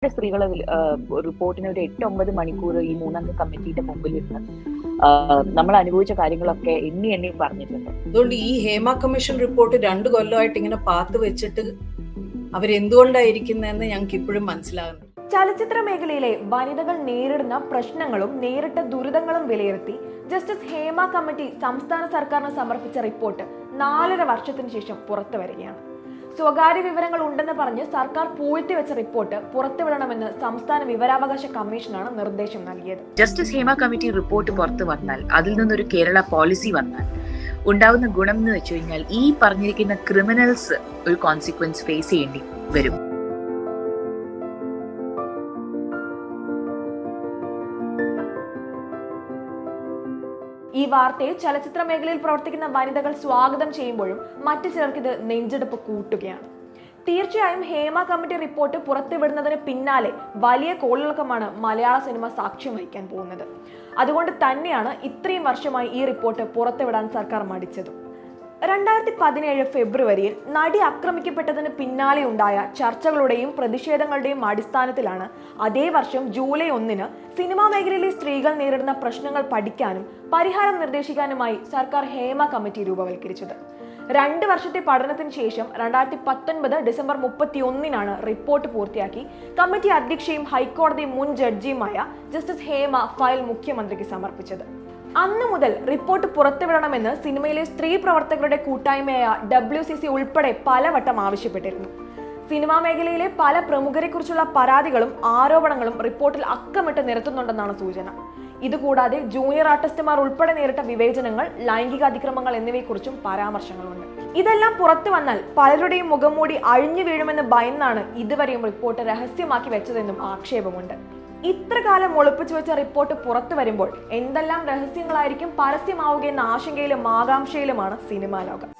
സ്ത്രീകൾ റിപ്പോർട്ടിന് ഒരു 8-9 മണിക്കൂർ ഈ 3 അംഗ കമ്മിറ്റിയുടെ മുമ്പിലിരുന്ന് നമ്മൾ അനുഭവിച്ച കാര്യങ്ങളൊക്കെ എണ്ണി പറഞ്ഞിട്ടുണ്ട്. അതുകൊണ്ട് ഈ ഹേമ കമ്മീഷൻ റിപ്പോർട്ട് 2 കൊല്ലമായിട്ട് ഇങ്ങനെ പാത്ത് വെച്ചിട്ട് അവരെന്തുകൊണ്ടായിരിക്കുന്നതെന്ന് ഞങ്ങൾക്ക് ഇപ്പോഴും മനസ്സിലാകുന്നു. ചലച്ചിത്ര മേഖലയിലെ വനിതകൾ നേരിടുന്ന പ്രശ്നങ്ങളും നേരിട്ട ദുരിതങ്ങളും വിലയിരുത്തി ജസ്റ്റിസ് ഹേമ കമ്മിറ്റി സംസ്ഥാന സർക്കാരിന് സമർപ്പിച്ച റിപ്പോർട്ട് 4.5 വർഷത്തിന് ശേഷം പുറത്തു വരികയാണ്. സ്വകാര്യ വിവരങ്ങൾ ഉണ്ടെന്ന് പറഞ്ഞ് സർക്കാർ പൂഴ്ത്തിവെച്ച റിപ്പോർട്ട് പുറത്തുവിടണമെന്ന് സംസ്ഥാന വിവരാവകാശ കമ്മീഷനാണ് നിർദ്ദേശം നൽകിയത്. ജസ്റ്റിസ് ഹേമ കമ്മിറ്റി റിപ്പോർട്ട് പുറത്തു വന്നാൽ, അതിൽ നിന്നൊരു കേരള പോളിസി വന്നാൽ ഉണ്ടാവുന്ന ഗുണം എന്ന് വെച്ച് കഴിഞ്ഞാൽ ഈ പറഞ്ഞിരിക്കുന്ന ക്രിമിനൽസ് ഒരു കോൺസിക്വൻസ് ഫേസ് ചെയ്യേണ്ടി വരും. ഈ വാർത്തയെ ചലച്ചിത്ര മേഖലയിൽ പ്രവർത്തിക്കുന്ന വനിതകൾ സ്വാഗതം ചെയ്യുമ്പോഴും മറ്റു ചിലർക്ക് ഇത് നെഞ്ചെടുപ്പ് കൂട്ടുകയാണ്. തീർച്ചയായും ഹേമ കമ്മിറ്റി റിപ്പോർട്ട് പുറത്തുവിടുന്നതിന് പിന്നാലെ വലിയ കോളിളക്കമാണ് മലയാള സിനിമ സാക്ഷ്യം വഹിക്കാൻ പോകുന്നത്. അതുകൊണ്ട് തന്നെയാണ് ഇത്രയും വർഷമായി ഈ റിപ്പോർട്ട് പുറത്തുവിടാൻ സർക്കാർ മടിച്ചത്. 2017 ഫെബ്രുവരിയിൽ നടി ആക്രമിക്കപ്പെട്ടതിന് പിന്നാലെ ഉണ്ടായ ചർച്ചകളുടെയും പ്രതിഷേധങ്ങളുടെയും അടിസ്ഥാനത്തിലാണ് അതേ വർഷം ജൂലൈ 1 സിനിമാ മേഖലയിലെ സ്ത്രീകൾ നേരിടുന്ന പ്രശ്നങ്ങൾ പഠിക്കാനും പരിഹാരം നിർദ്ദേശിക്കാനുമായി സർക്കാർ ഹേമ കമ്മിറ്റി രൂപവൽക്കരിച്ചത്. 2 വർഷത്തെ പഠനത്തിന് ശേഷം 2019 ഡിസംബർ 31 റിപ്പോർട്ട് പൂർത്തിയാക്കി കമ്മിറ്റി അധ്യക്ഷയും ഹൈക്കോടതി മുൻ ജഡ്ജിയുമായ ജസ്റ്റിസ് ഹേമ ഫയൽ മുഖ്യമന്ത്രിക്ക് സമർപ്പിച്ചത്. അന്നു മുതൽ റിപ്പോർട്ട് പുറത്തുവിടണമെന്ന് സിനിമയിലെ സ്ത്രീ പ്രവർത്തകരുടെ കൂട്ടായ്മയായ WCC ഉൾപ്പെടെ പലവട്ടം ആവശ്യപ്പെട്ടിരുന്നു. സിനിമാ മേഖലയിലെ പല പ്രമുഖരെ കുറിച്ചുള്ള പരാതികളും ആരോപണങ്ങളും റിപ്പോർട്ടിൽ അക്കമിട്ട് നിരത്തുന്നുണ്ടെന്നാണ് സൂചന. ഇതുകൂടാതെ ജൂനിയർ ആർട്ടിസ്റ്റുമാർ ഉൾപ്പെടെ നേരിട്ട വിവേചനങ്ങൾ, ലൈംഗിക അതിക്രമങ്ങൾ എന്നിവയെക്കുറിച്ചും പരാമർശങ്ങളുണ്ട്. ഇതെല്ലാം പുറത്തു വന്നാൽ പലരുടെയും മുഖംമൂടി അഴിഞ്ഞു വീഴുമെന്ന് ഭയന്നാണ് ഇതുവരെയും റിപ്പോർട്ട് രഹസ്യമാക്കി വെച്ചതെന്നും ആക്ഷേപമുണ്ട്. ഇത്ര കാലം ഒളിപ്പിച്ചു വെച്ച റിപ്പോർട്ട് പുറത്തു വരുമ്പോൾ എന്തെല്ലാം രഹസ്യങ്ങളായിരിക്കും പരസ്യമാവുകയെന്ന ആശങ്കയിലും ആകാംക്ഷയിലുമാണ് സിനിമാ ലോകം.